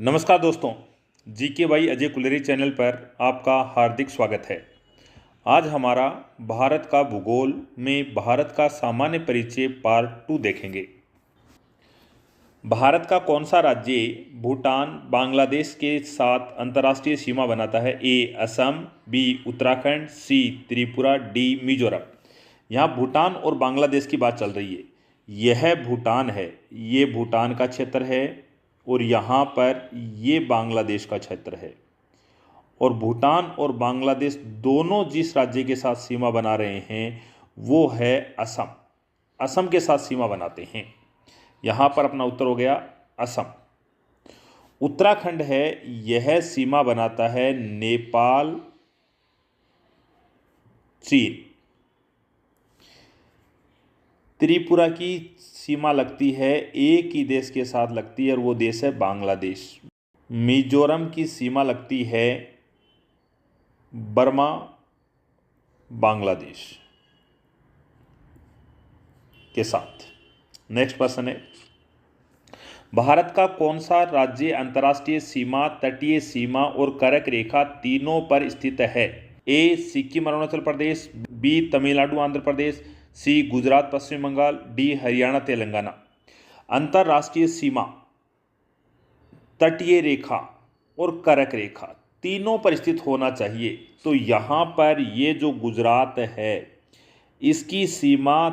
नमस्कार दोस्तों, GK by Ajay Kuleri channel पर आपका हार्दिक स्वागत है। आज हमारा भारत का भूगोल में भारत का सामान्य परिचय पार्ट 2 देखेंगे। भारत का कौन सा राज्य भूटान बांग्लादेश के साथ अंतर्राष्ट्रीय सीमा बनाता है? ए असम, बी उत्तराखंड, सी त्रिपुरा, डी मिजोरम। यहाँ भूटान और बांग्लादेश की बात चल रही है। यह भूटान है, ये भूटान का क्षेत्र है और यहाँ पर ये बांग्लादेश का क्षेत्र है। और भूटान और बांग्लादेश दोनों जिस राज्य के साथ सीमा बना रहे हैं वो है असम। असम के साथ सीमा बनाते हैं। यहाँ पर अपना उत्तर हो गया असम। उत्तराखंड है, यह सीमा बनाता है नेपाल, चीन। त्रिपुरा की सीमा लगती है एक ही देश के साथ लगती है और वो देश है बांग्लादेश। मिजोरम की सीमा लगती है बर्मा, बांग्लादेश के साथ। नेक्स्ट प्रश्न है, भारत का कौन सा राज्य अंतर्राष्ट्रीय सीमा, तटीय सीमा और कर्क रेखा तीनों पर स्थित है? ए सिक्किम अरुणाचल प्रदेश, बी तमिलनाडु आंध्र प्रदेश, सी गुजरात पश्चिम बंगाल, डी हरियाणा तेलंगाना। अंतर्राष्ट्रीय सीमा, तटीय रेखा और कर्क रेखा तीनों पर स्थित होना चाहिए। तो यहाँ पर ये जो गुजरात है इसकी सीमा,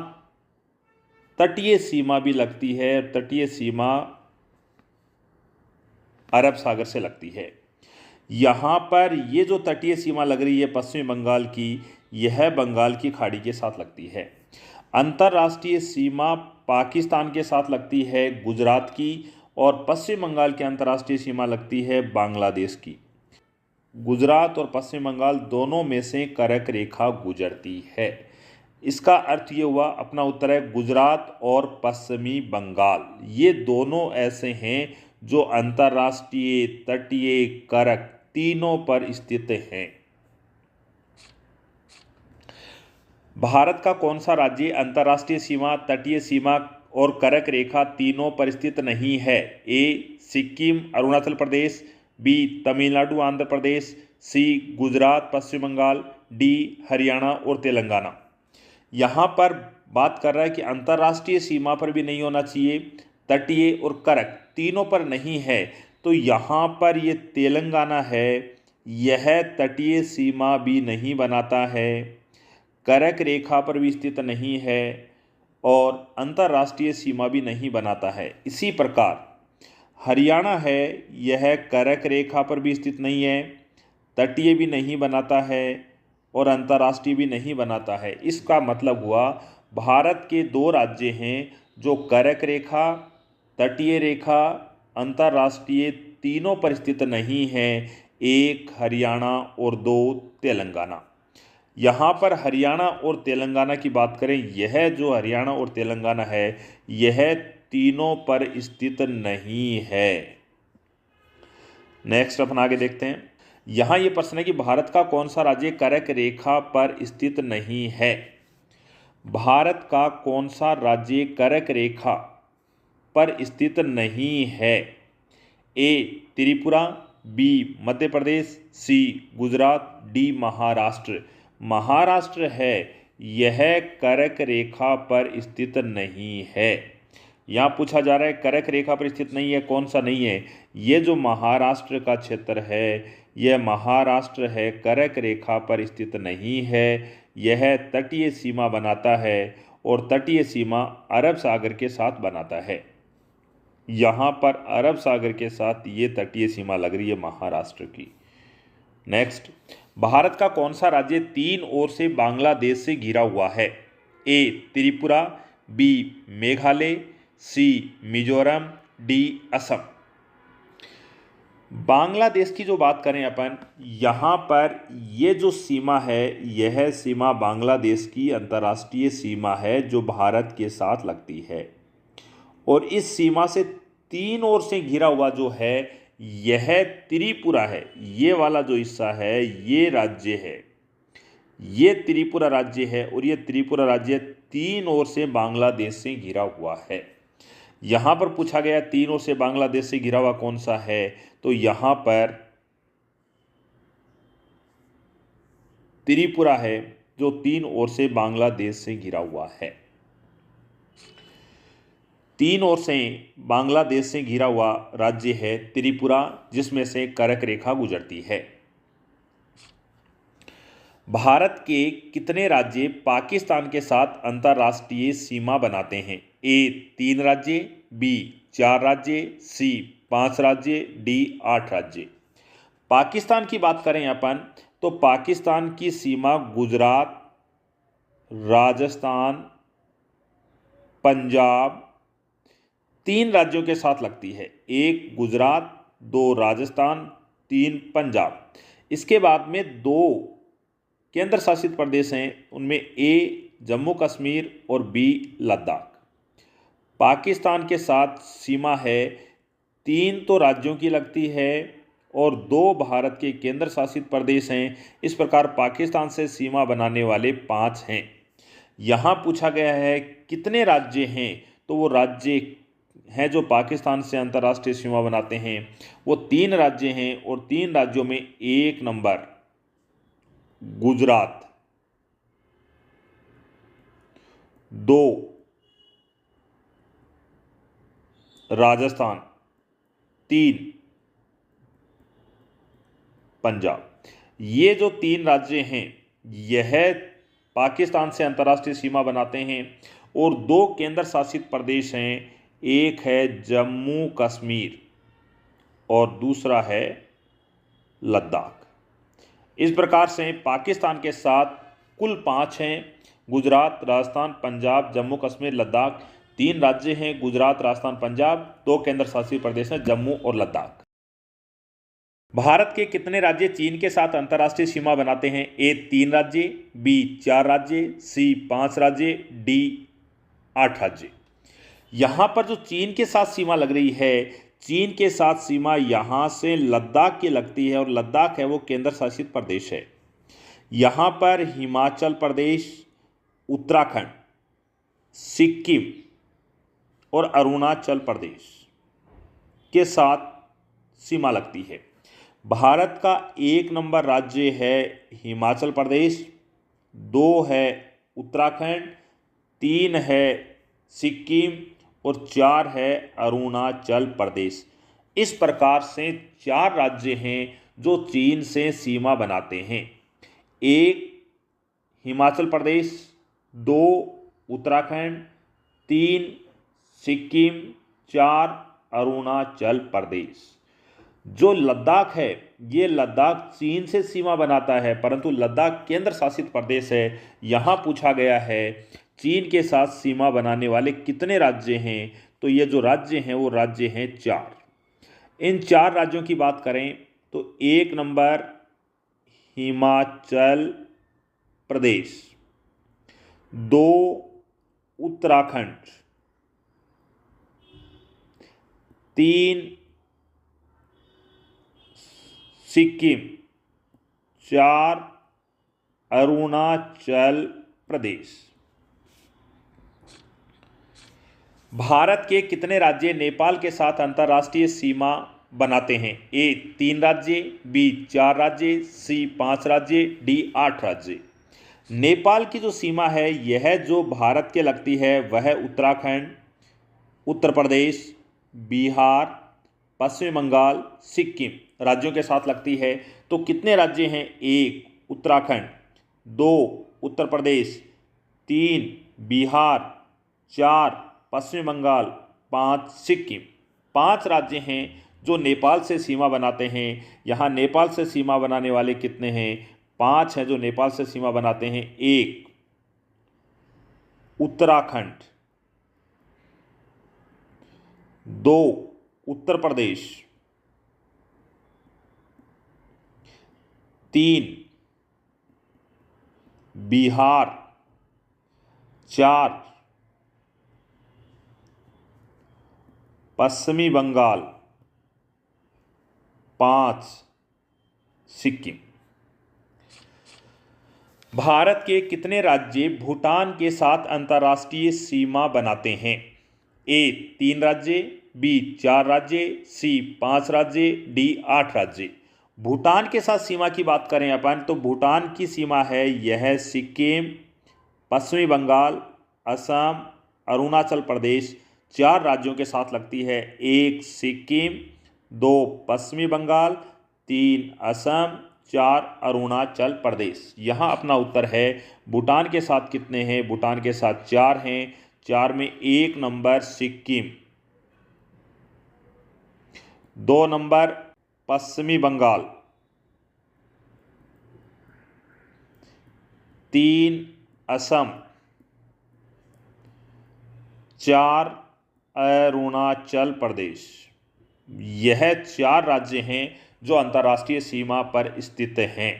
तटीय सीमा भी लगती है। तटीय सीमा अरब सागर से लगती है। यहाँ पर ये जो तटीय सीमा लग रही है पश्चिम बंगाल की, यह बंगाल की खाड़ी के साथ लगती है। अंतर्राष्ट्रीय सीमा पाकिस्तान के साथ लगती है गुजरात की, और पश्चिम बंगाल की अंतर्राष्ट्रीय सीमा लगती है बांग्लादेश की। गुजरात और पश्चिम बंगाल दोनों में से कर्क रेखा गुजरती है। इसका अर्थ ये हुआ, अपना उत्तर है गुजरात और पश्चिमी बंगाल। ये दोनों ऐसे हैं जो अंतर्राष्ट्रीय, तटीय, कर्क तीनों पर स्थित हैं। भारत का कौन सा राज्य अंतर्राष्ट्रीय सीमा, तटीय सीमा और कर्क रेखा तीनों पर स्थित नहीं है? ए सिक्किम अरुणाचल प्रदेश, बी तमिलनाडु आंध्र प्रदेश, सी गुजरात पश्चिम बंगाल, डी हरियाणा और तेलंगाना। यहाँ पर बात कर रहा है कि अंतर्राष्ट्रीय सीमा पर भी नहीं होना चाहिए, तटीय और कर्क तीनों पर नहीं है। तो यहाँ पर ये तेलंगाना है, यह तटीय सीमा भी नहीं बनाता है, कर्क रेखा पर भी स्थित नहीं है और अंतर्राष्ट्रीय सीमा भी नहीं बनाता है। इसी प्रकार हरियाणा है, यह कर्क रेखा पर भी स्थित नहीं है, तटीय भी नहीं बनाता है और अंतर्राष्ट्रीय भी नहीं बनाता है। इसका मतलब हुआ भारत के दो राज्य हैं जो कर्क रेखा, तटीय रेखा, अंतर्राष्ट्रीय तीनों पर स्थित नहीं हैं। एक हरियाणा और दो तेलंगाना। यहाँ पर हरियाणा और तेलंगाना की बात करें, यह जो हरियाणा और तेलंगाना है यह तीनों पर स्थित नहीं है। नेक्स्ट अपन आगे देखते हैं। यहाँ ये प्रश्न है कि भारत का कौन सा राज्य कर्क रेखा पर स्थित नहीं है? भारत का कौन सा राज्य कर्क रेखा पर स्थित नहीं है? ए त्रिपुरा, बी मध्य प्रदेश, सी गुजरात, डी महाराष्ट्र। महाराष्ट्र है, यह कर्क रेखा पर स्थित नहीं है। यहाँ पूछा जा रहा है कर्क रेखा पर स्थित नहीं है, कौन सा नहीं है? ये जो महाराष्ट्र का क्षेत्र है, यह महाराष्ट्र है, कर्क रेखा पर स्थित नहीं है। यह तटीय सीमा बनाता है और तटीय सीमा अरब सागर के साथ बनाता है। यहाँ पर अरब सागर के साथ ये तटीय सीमा लग रही है महाराष्ट्र की। नेक्स्ट, भारत का कौन सा राज्य तीन ओर से बांग्लादेश से घिरा हुआ है? ए त्रिपुरा, बी मेघालय, सी मिजोरम, डी असम। बांग्लादेश की जो बात करें अपन, यहाँ पर ये जो सीमा है यह सीमा बांग्लादेश की अंतर्राष्ट्रीय सीमा है जो भारत के साथ लगती है। और इस सीमा से तीन ओर से घिरा हुआ जो है यह त्रिपुरा है। ये वाला जो हिस्सा है ये राज्य है, ये त्रिपुरा राज्य है और ये त्रिपुरा राज्य तीन ओर से बांग्लादेश से घिरा हुआ है। यहाँ पर पूछा गया तीन ओर से बांग्लादेश से घिरा हुआ कौन सा है, तो यहाँ पर त्रिपुरा है जो 3 ओर से बांग्लादेश से घिरा हुआ है। 3 ओर से बांग्लादेश से घिरा हुआ राज्य है त्रिपुरा, जिसमें से कर्क रेखा गुजरती है। भारत के कितने राज्य पाकिस्तान के साथ अंतर्राष्ट्रीय सीमा बनाते हैं? ए 3 राज्य, बी 4 राज्य, सी 5 राज्य, डी 8 राज्य। पाकिस्तान की बात करें अपन तो पाकिस्तान की सीमा गुजरात, राजस्थान, पंजाब 3 राज्यों के साथ लगती है। 1 गुजरात, 2 राजस्थान, 3 पंजाब। इसके बाद में 2 केंद्र शासित प्रदेश हैं, उनमें ए जम्मू कश्मीर और बी लद्दाख। पाकिस्तान के साथ सीमा है 3 तो राज्यों की लगती है और 2 भारत के केंद्र शासित प्रदेश हैं। इस प्रकार पाकिस्तान से सीमा बनाने वाले 5 हैं। यहाँ पूछा गया है कितने राज्य हैं, तो वो राज्य हैं जो पाकिस्तान से अंतर्राष्ट्रीय सीमा बनाते हैं वो 3 राज्य हैं और 3 राज्यों में 1 नंबर गुजरात, 2 राजस्थान, 3 पंजाब। ये जो 3 राज्य हैं यह पाकिस्तान से अंतर्राष्ट्रीय सीमा बनाते हैं और 2 केंद्र शासित प्रदेश हैं, एक है जम्मू कश्मीर और दूसरा है लद्दाख। इस प्रकार से पाकिस्तान के साथ कुल 5 हैं, गुजरात, राजस्थान, पंजाब, जम्मू कश्मीर, लद्दाख। 3 राज्य हैं, गुजरात, राजस्थान, पंजाब। 2 केंद्र शासित प्रदेश हैं, जम्मू और लद्दाख। भारत के कितने राज्य चीन के साथ अंतर्राष्ट्रीय सीमा बनाते हैं? ए 3 राज्य, बी 4 राज्य, सी 5 राज्य, डी 8 राज्य। यहाँ पर जो चीन के साथ सीमा लग रही है, चीन के साथ सीमा यहाँ से लद्दाख की लगती है और लद्दाख है वो केंद्र शासित प्रदेश है। यहाँ पर हिमाचल प्रदेश, उत्तराखंड, सिक्किम और अरुणाचल प्रदेश के साथ सीमा लगती है। भारत का 1 नंबर राज्य है हिमाचल प्रदेश, 2 है उत्तराखंड, 3 है सिक्किम और 4 है अरुणाचल प्रदेश। इस प्रकार से 4 राज्य हैं जो चीन से सीमा बनाते हैं। 1 हिमाचल प्रदेश, 2 उत्तराखंड, 3 सिक्किम, 4 अरुणाचल प्रदेश। जो लद्दाख है ये लद्दाख चीन से सीमा बनाता है, परंतु लद्दाख केंद्र शासित प्रदेश है। यहाँ पूछा गया है चीन के साथ सीमा बनाने वाले कितने राज्य हैं, तो ये जो राज्य हैं वो राज्य हैं 4। इन 4 राज्यों की बात करें तो 1 नंबर हिमाचल प्रदेश, 2 उत्तराखंड, 3 सिक्किम, 4 अरुणाचल प्रदेश। भारत के कितने राज्य नेपाल के साथ अंतर्राष्ट्रीय सीमा बनाते हैं? ए 3 राज्य, बी 4 राज्य, सी 5 राज्य, डी 8 राज्य। नेपाल की जो सीमा है यह जो भारत के लगती है वह उत्तराखंड, उत्तर प्रदेश, बिहार, पश्चिम बंगाल, सिक्किम राज्यों के साथ लगती है। तो कितने राज्य हैं? 1 उत्तराखंड, 2 उत्तर प्रदेश, 3 बिहार, 4 पश्चिम बंगाल, 5 सिक्किम। 5 राज्य हैं जो नेपाल से सीमा बनाते हैं। यहाँ नेपाल से सीमा बनाने वाले कितने हैं? 5 हैं जो नेपाल से सीमा बनाते हैं। 1 उत्तराखंड, 2 उत्तर प्रदेश, 3 बिहार, 4 पश्चिमी बंगाल, 5 सिक्किम। भारत के कितने राज्य भूटान के साथ अंतर्राष्ट्रीय सीमा बनाते हैं? ए 3 राज्य, बी 4 राज्य, सी 5 राज्य, डी 8 राज्य। भूटान के साथ सीमा की बात करें अपन तो भूटान की सीमा है यह सिक्किम, पश्चिमी बंगाल, असम, अरुणाचल प्रदेश 4 राज्यों के साथ लगती है। 1 सिक्किम, 2 पश्चिमी बंगाल, 3 असम, 4 अरुणाचल प्रदेश। यहाँ अपना उत्तर है। भूटान के साथ कितने हैं? भूटान के साथ 4 हैं। 4 में 1 नंबर सिक्किम, 2 नंबर पश्चिमी बंगाल, 3 असम, 4 अरुणाचल प्रदेश। यह 4 राज्य हैं जो अंतर्राष्ट्रीय सीमा पर स्थित हैं।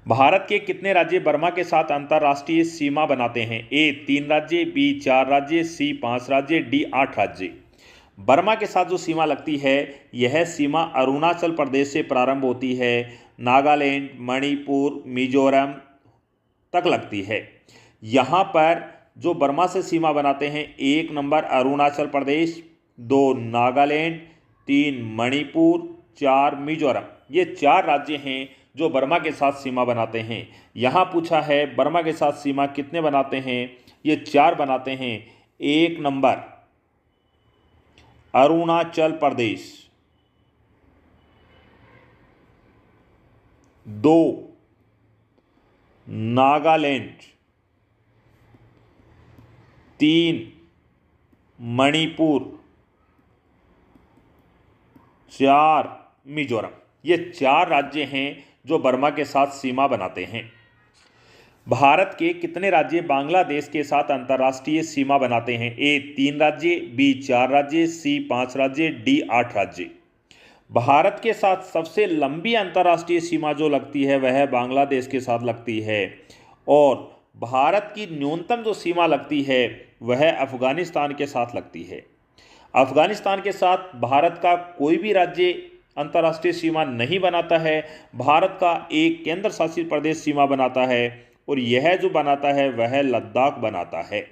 भारत के कितने राज्य बर्मा के साथ अंतर्राष्ट्रीय सीमा बनाते हैं? ए 3 राज्य, बी 4 राज्य, सी 5 राज्य, डी 8 राज्य। बर्मा के साथ जो सीमा लगती है यह सीमा अरुणाचल प्रदेश से प्रारंभ होती है, नागालैंड, मणिपुर, मिजोरम तक लगती है। यहाँ पर जो बर्मा से सीमा बनाते हैं 1 नंबर अरुणाचल प्रदेश, 2 नागालैंड, 3 मणिपुर, 4 मिजोरम। ये 4 राज्य हैं जो बर्मा के साथ सीमा बनाते हैं। यहाँ पूछा है बर्मा के साथ सीमा कितने बनाते हैं? ये 4 बनाते हैं। 1 नंबर अरुणाचल प्रदेश, 2 नागालैंड, 3 मणिपुर, 4 मिजोरम। ये 4 राज्य हैं जो बर्मा के साथ सीमा बनाते हैं। भारत के कितने राज्य बांग्लादेश के साथ अंतर्राष्ट्रीय सीमा बनाते हैं? ए 3 राज्य, बी 4 राज्य, सी 5 राज्य, डी 8 राज्य। भारत के साथ सबसे लंबी अंतर्राष्ट्रीय सीमा जो लगती है वह बांग्लादेश के साथ लगती है, और भारत की न्यूनतम जो सीमा लगती है वह अफगानिस्तान के साथ लगती है। अफगानिस्तान के साथ भारत का कोई भी राज्य अंतर्राष्ट्रीय सीमा नहीं बनाता है। भारत का एक केंद्र शासित प्रदेश सीमा बनाता है, और यह जो बनाता है वह लद्दाख बनाता है।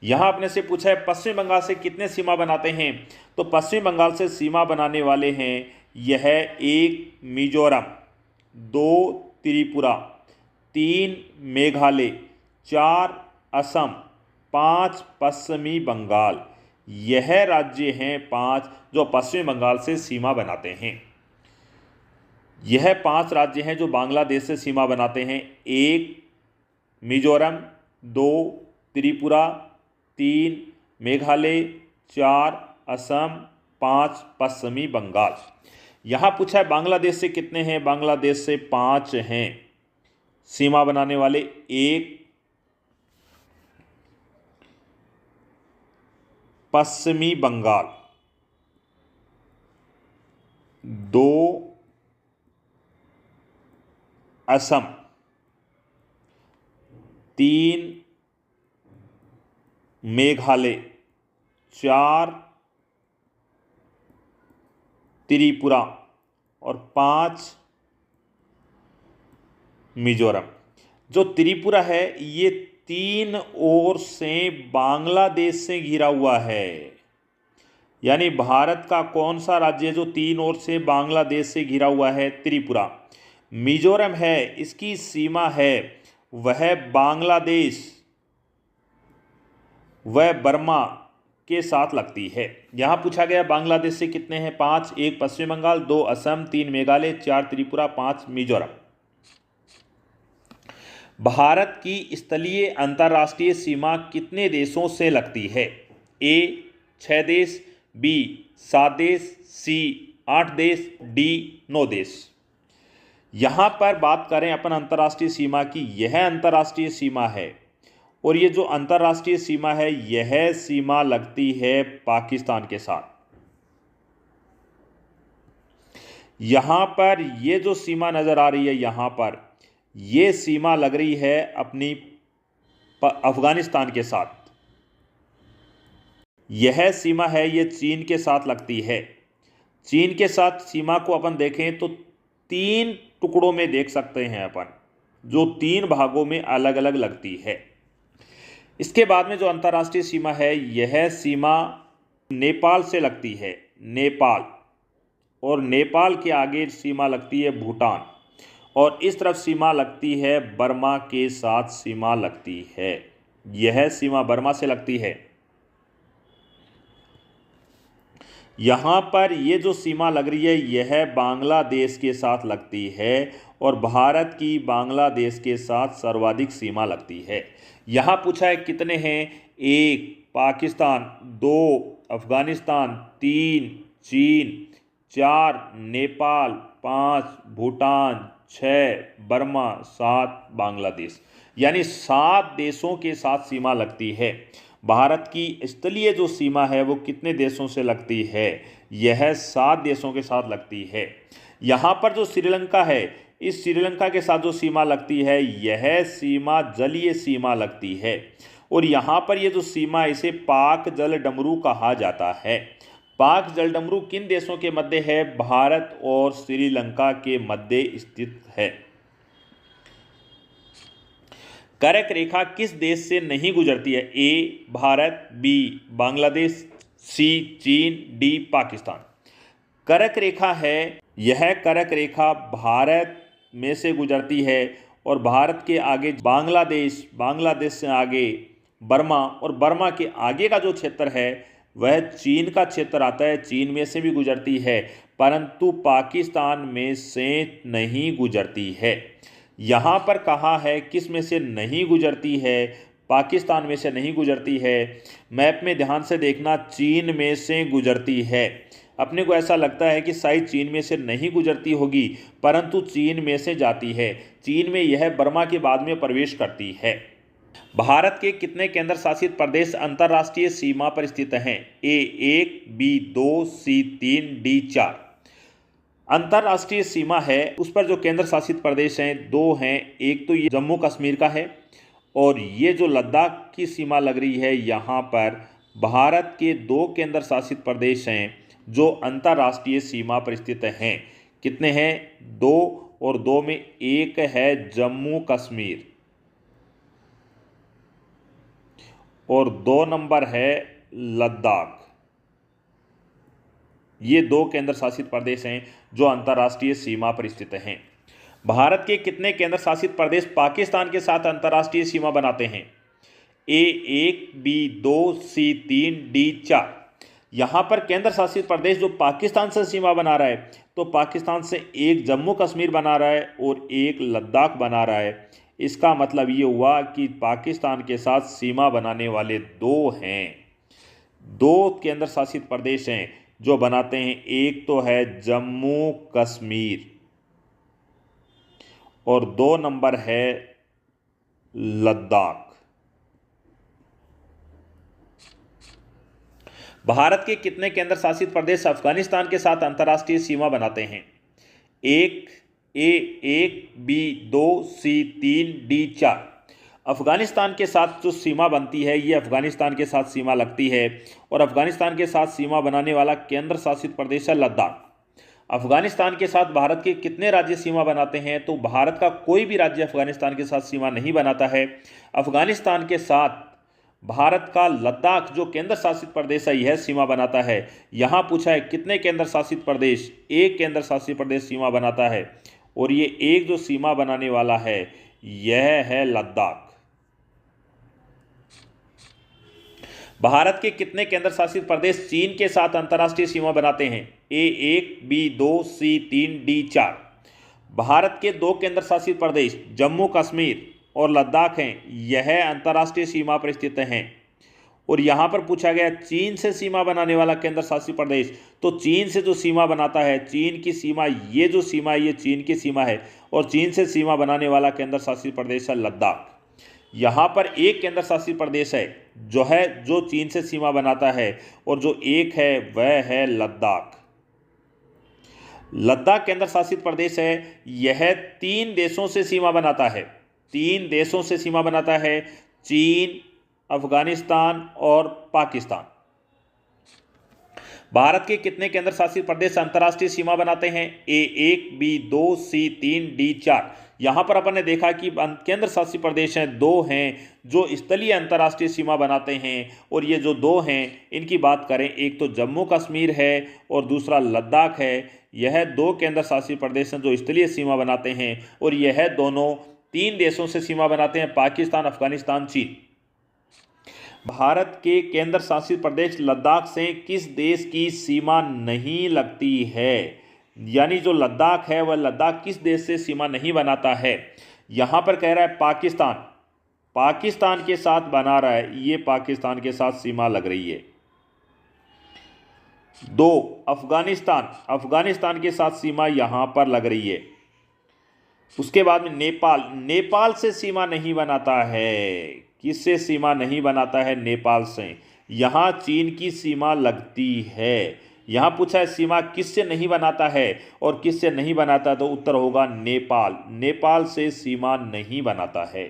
यहाँ अपने से पूछा है पश्चिम बंगाल से कितने सीमा बनाते हैं? तो पश्चिम बंगाल से सीमा बनाने वाले हैं यह 1 मिजोरम, 2 त्रिपुरा, 3 मेघालय, 4 असम, 5 पश्चिमी बंगाल। यह राज्य हैं 5 जो पश्चिम बंगाल से सीमा बनाते हैं। यह 5 राज्य हैं जो बांग्लादेश से सीमा बनाते हैं। 1 मिजोरम, 2 त्रिपुरा, 3 मेघालय, 4 असम, 5 पश्चिमी बंगाल। यहाँ पूछा है बांग्लादेश से कितने हैं? बांग्लादेश से 5 हैं सीमा बनाने वाले। 1 पश्चिमी बंगाल, 2 असम, 3 मेघालय, 4 त्रिपुरा और 5 मिजोरम। जो त्रिपुरा है ये 3 ओर से बांग्लादेश से घिरा हुआ है। यानी भारत का कौन सा राज्य जो 3 ओर से बांग्लादेश से घिरा हुआ है? त्रिपुरा। मिजोरम है इसकी सीमा है वह बांग्लादेश वह बर्मा के साथ लगती है। यहाँ पूछा गया बांग्लादेश से कितने हैं? 5। 1 पश्चिम बंगाल, 2 असम, 3 मेघालय, 4 त्रिपुरा, 5 मिजोरम। भारत की स्थलीय अंतर्राष्ट्रीय सीमा कितने देशों से लगती है? ए 6 देश, बी 7 देश, सी 8 देश, डी 9 देश। यहाँ पर बात करें अपन अंतर्राष्ट्रीय सीमा की, यह अंतर्राष्ट्रीय सीमा है, और ये जो अंतर्राष्ट्रीय सीमा है यह सीमा लगती है पाकिस्तान के साथ। यहाँ पर ये जो सीमा नज़र आ रही है, यहाँ पर ये सीमा लग रही है अपनी अफगानिस्तान के साथ। यह सीमा है ये चीन के साथ लगती है। चीन के साथ सीमा को अपन देखें तो 3 टुकड़ों में देख सकते हैं अपन, जो 3 भागों में अलग अलग लगती है। इसके बाद में जो अंतर्राष्ट्रीय सीमा है, यह सीमा नेपाल से लगती है, नेपाल, और नेपाल के आगे सीमा लगती है भूटान, और इस तरफ सीमा लगती है बर्मा के साथ सीमा लगती है। यह सीमा बर्मा से लगती है। यहाँ पर ये जो सीमा लग रही है, यह बांग्लादेश के साथ लगती है, और भारत की बांग्लादेश के साथ सर्वाधिक सीमा लगती है। यहाँ पूछा है कितने हैं, 1 पाकिस्तान, 2 अफगानिस्तान, 3 चीन, 4 नेपाल, 5 भूटान, 6 बर्मा, 7 बांग्लादेश, यानी 7 देशों के साथ सीमा लगती है। भारत की स्थलीय जो सीमा है वो कितने देशों से लगती है, यह 7 देशों के साथ लगती है। यहाँ पर जो श्रीलंका है, इस श्रीलंका के साथ जो सीमा लगती है, यह सीमा जलीय सीमा लगती है, और यहाँ पर ये जो सीमा, इसे पाक जल डमरू कहा जाता है। पाक जल डमरू किन देशों के मध्य है, भारत और श्रीलंका के मध्य स्थित है। कर्क रेखा किस देश से नहीं गुजरती है, ए भारत, बी बांग्लादेश, सी चीन, डी पाकिस्तान। कर्क रेखा है, यह कर्क रेखा भारत में से गुजरती है, और भारत के आगे बांग्लादेश, बांग्लादेश से आगे बर्मा, और बर्मा के आगे का जो क्षेत्र है वह चीन का क्षेत्र आता है। चीन में से भी गुजरती है, परंतु पाकिस्तान में से नहीं गुजरती है। यहाँ पर कहा है किस में से नहीं गुजरती है, पाकिस्तान में से नहीं गुजरती है। मैप में ध्यान से देखना, चीन में से गुजरती है। अपने को ऐसा लगता है कि शायद चीन में से नहीं गुजरती होगी, परंतु चीन में से जाती है। चीन में यह बर्मा के बाद में प्रवेश करती है। भारत के कितने केंद्र शासित प्रदेश अंतर्राष्ट्रीय सीमा पर स्थित हैं, ए 1, बी 2, सी 3, डी 4। अंतर्राष्ट्रीय सीमा है उस पर जो केंद्र शासित प्रदेश हैं 2 हैं। एक तो ये जम्मू कश्मीर का है, और ये जो लद्दाख की सीमा लग रही है, यहाँ पर भारत के 2 केंद्र शासित प्रदेश हैं जो अंतर्राष्ट्रीय सीमा पर स्थित हैं। कितने हैं, 2, और 2 में एक है जम्मू कश्मीर, और 2 नंबर है लद्दाख। ये 2 केंद्र शासित प्रदेश हैं जो अंतर्राष्ट्रीय सीमा पर स्थित हैं। भारत के कितने केंद्र शासित प्रदेश पाकिस्तान के साथ अंतर्राष्ट्रीय सीमा बनाते हैं, ए 1, बी 2, सी 3, डी 4। यहाँ पर केंद्र शासित प्रदेश जो पाकिस्तान से सीमा बना रहा है, तो पाकिस्तान से एक जम्मू कश्मीर बना रहा है और एक लद्दाख बना रहा है। इसका मतलब ये हुआ कि पाकिस्तान के साथ सीमा बनाने वाले 2 हैं, 2 केंद्र शासित प्रदेश हैं जो बनाते हैं। एक तो है जम्मू कश्मीर, और 2 नंबर है लद्दाख। भारत के कितने केंद्र शासित प्रदेश अफगानिस्तान के साथ अंतर्राष्ट्रीय सीमा बनाते हैं, 1, ए 1, बी 2, सी 3, डी 4। अफगानिस्तान के साथ जो सीमा बनती है, ये अफगानिस्तान के साथ सीमा लगती है, और अफगानिस्तान के साथ सीमा बनाने वाला केंद्र शासित प्रदेश है लद्दाख। अफगानिस्तान के साथ भारत के कितने राज्य सीमा बनाते हैं, तो भारत का कोई भी राज्य अफगानिस्तान के साथ सीमा नहीं बनाता है। अफगानिस्तान के साथ भारत का लद्दाख जो केंद्र शासित प्रदेश है, यह सीमा बनाता है। यहाँ पूछा है कितने केंद्र शासित प्रदेश, एक केंद्र शासित प्रदेश सीमा बनाता है, और ये एक जो सीमा बनाने वाला है यह है लद्दाख। भारत के कितने केंद्र शासित प्रदेश चीन के साथ अंतर्राष्ट्रीय सीमा बनाते हैं, ए 1, बी 2, सी 3, डी 4। भारत के 2 केंद्र शासित प्रदेश जम्मू कश्मीर और लद्दाख हैं, यह अंतर्राष्ट्रीय सीमा पर स्थित हैं। और यहाँ पर पूछा गया चीन से सीमा बनाने वाला केंद्र शासित प्रदेश, तो चीन से जो सीमा बनाता है, चीन की सीमा, ये जो सीमा है ये चीन की सीमा है, और चीन से सीमा बनाने वाला केंद्र शासित प्रदेश है लद्दाख। यहाँ पर एक केंद्र शासित प्रदेश है जो चीन से सीमा बनाता है, और जो एक है वह है लद्दाख। लद्दाख केंद्र शासित प्रदेश है, यह 3 देशों से सीमा बनाता है, 3 देशों से सीमा बनाता है, चीन, अफगानिस्तान और पाकिस्तान। भारत के कितने केंद्र शासित प्रदेश अंतर्राष्ट्रीय सीमा बनाते हैं? ए 1, बी 2, सी 3, डी 4। यहाँ पर अपन ने देखा कि केंद्र शासित प्रदेश हैं 2 हैं जो स्थलीय अंतर्राष्ट्रीय सीमा बनाते हैं, और ये जो 2 हैं इनकी बात करें, एक तो जम्मू कश्मीर है और दूसरा लद्दाख है। यह 2 केंद्र शासित प्रदेश हैं जो स्थलीय सीमा बनाते हैं, और यह दोनों 3 देशों से सीमा बनाते हैं, पाकिस्तान, अफगानिस्तान, चीन। भारत के केंद्र शासित प्रदेश लद्दाख से किस देश की सीमा नहीं लगती है? यानी जो लद्दाख है वह लद्दाख किस देश से सीमा नहीं बनाता है? यहाँ पर कह रहा है पाकिस्तान, पाकिस्तान के साथ बना रहा है, ये पाकिस्तान के साथ सीमा लग रही है। 2 अफगानिस्तान, अफगानिस्तान के साथ सीमा यहाँ पर लग रही है। उसके बाद में नेपाल, नेपाल से सीमा नहीं बनाता है। किससे सीमा नहीं बनाता है? नेपाल से। यहाँ चीन की सीमा लगती है। यहाँ पूछा है सीमा किससे नहीं बनाता है और किससे नहीं बनाता, तो उत्तर होगा नेपाल, नेपाल से सीमा नहीं बनाता है।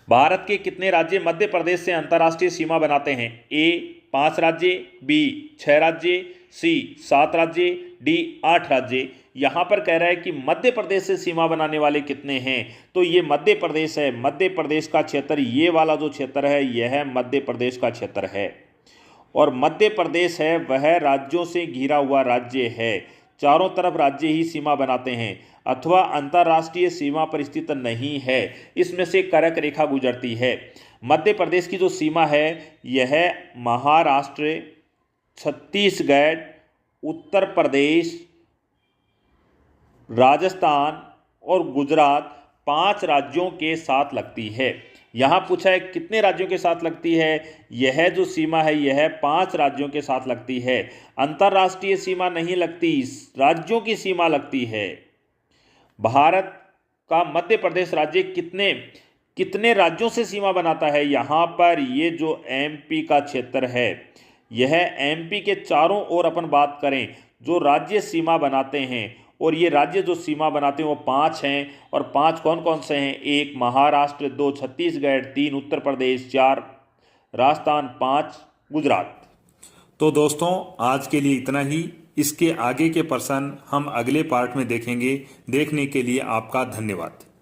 भारत के कितने राज्य मध्य प्रदेश से अंतर्राष्ट्रीय सीमा बनाते हैं? ए 5 राज्य, बी 6 राज्य, सी 7 राज्य, डी 8 राज्य। यहाँ पर कह रहा है कि मध्य प्रदेश से सीमा बनाने वाले कितने हैं, तो ये मध्य प्रदेश है। मध्य प्रदेश का क्षेत्र, ये वाला जो क्षेत्र है यह मध्य प्रदेश का क्षेत्र है, और मध्य प्रदेश है वह राज्यों से घिरा हुआ राज्य है। चारों तरफ राज्य ही सीमा बनाते हैं अथवा अंतर्राष्ट्रीय सीमा पर स्थित नहीं है, इसमें से कर्क रेखा गुजरती है। मध्य प्रदेश की जो सीमा है यह महाराष्ट्र, छत्तीसगढ़, उत्तर प्रदेश, राजस्थान और गुजरात 5 राज्यों के साथ लगती है। यहाँ पूछा है कितने राज्यों के साथ लगती है? यह जो सीमा है यह 5 राज्यों के साथ लगती है। अंतर्राष्ट्रीय सीमा नहीं लगती, राज्यों की सीमा लगती है। भारत का मध्य प्रदेश राज्य कितने राज्यों से सीमा बनाता है? यहाँ पर ये जो एमपी का क्षेत्र है, यह एमपी के चारों ओर अपन बात करें जो राज्य सीमा बनाते हैं, और ये राज्य जो सीमा बनाते हैं वो 5 हैं, और 5 कौन कौन से हैं? 1 महाराष्ट्र, 2 छत्तीसगढ़, 3 उत्तर प्रदेश, 4 राजस्थान, 5 गुजरात। तो दोस्तों आज के लिए इतना ही। इसके आगे के प्रश्न हम अगले पार्ट में देखेंगे। देखने के लिए आपका धन्यवाद।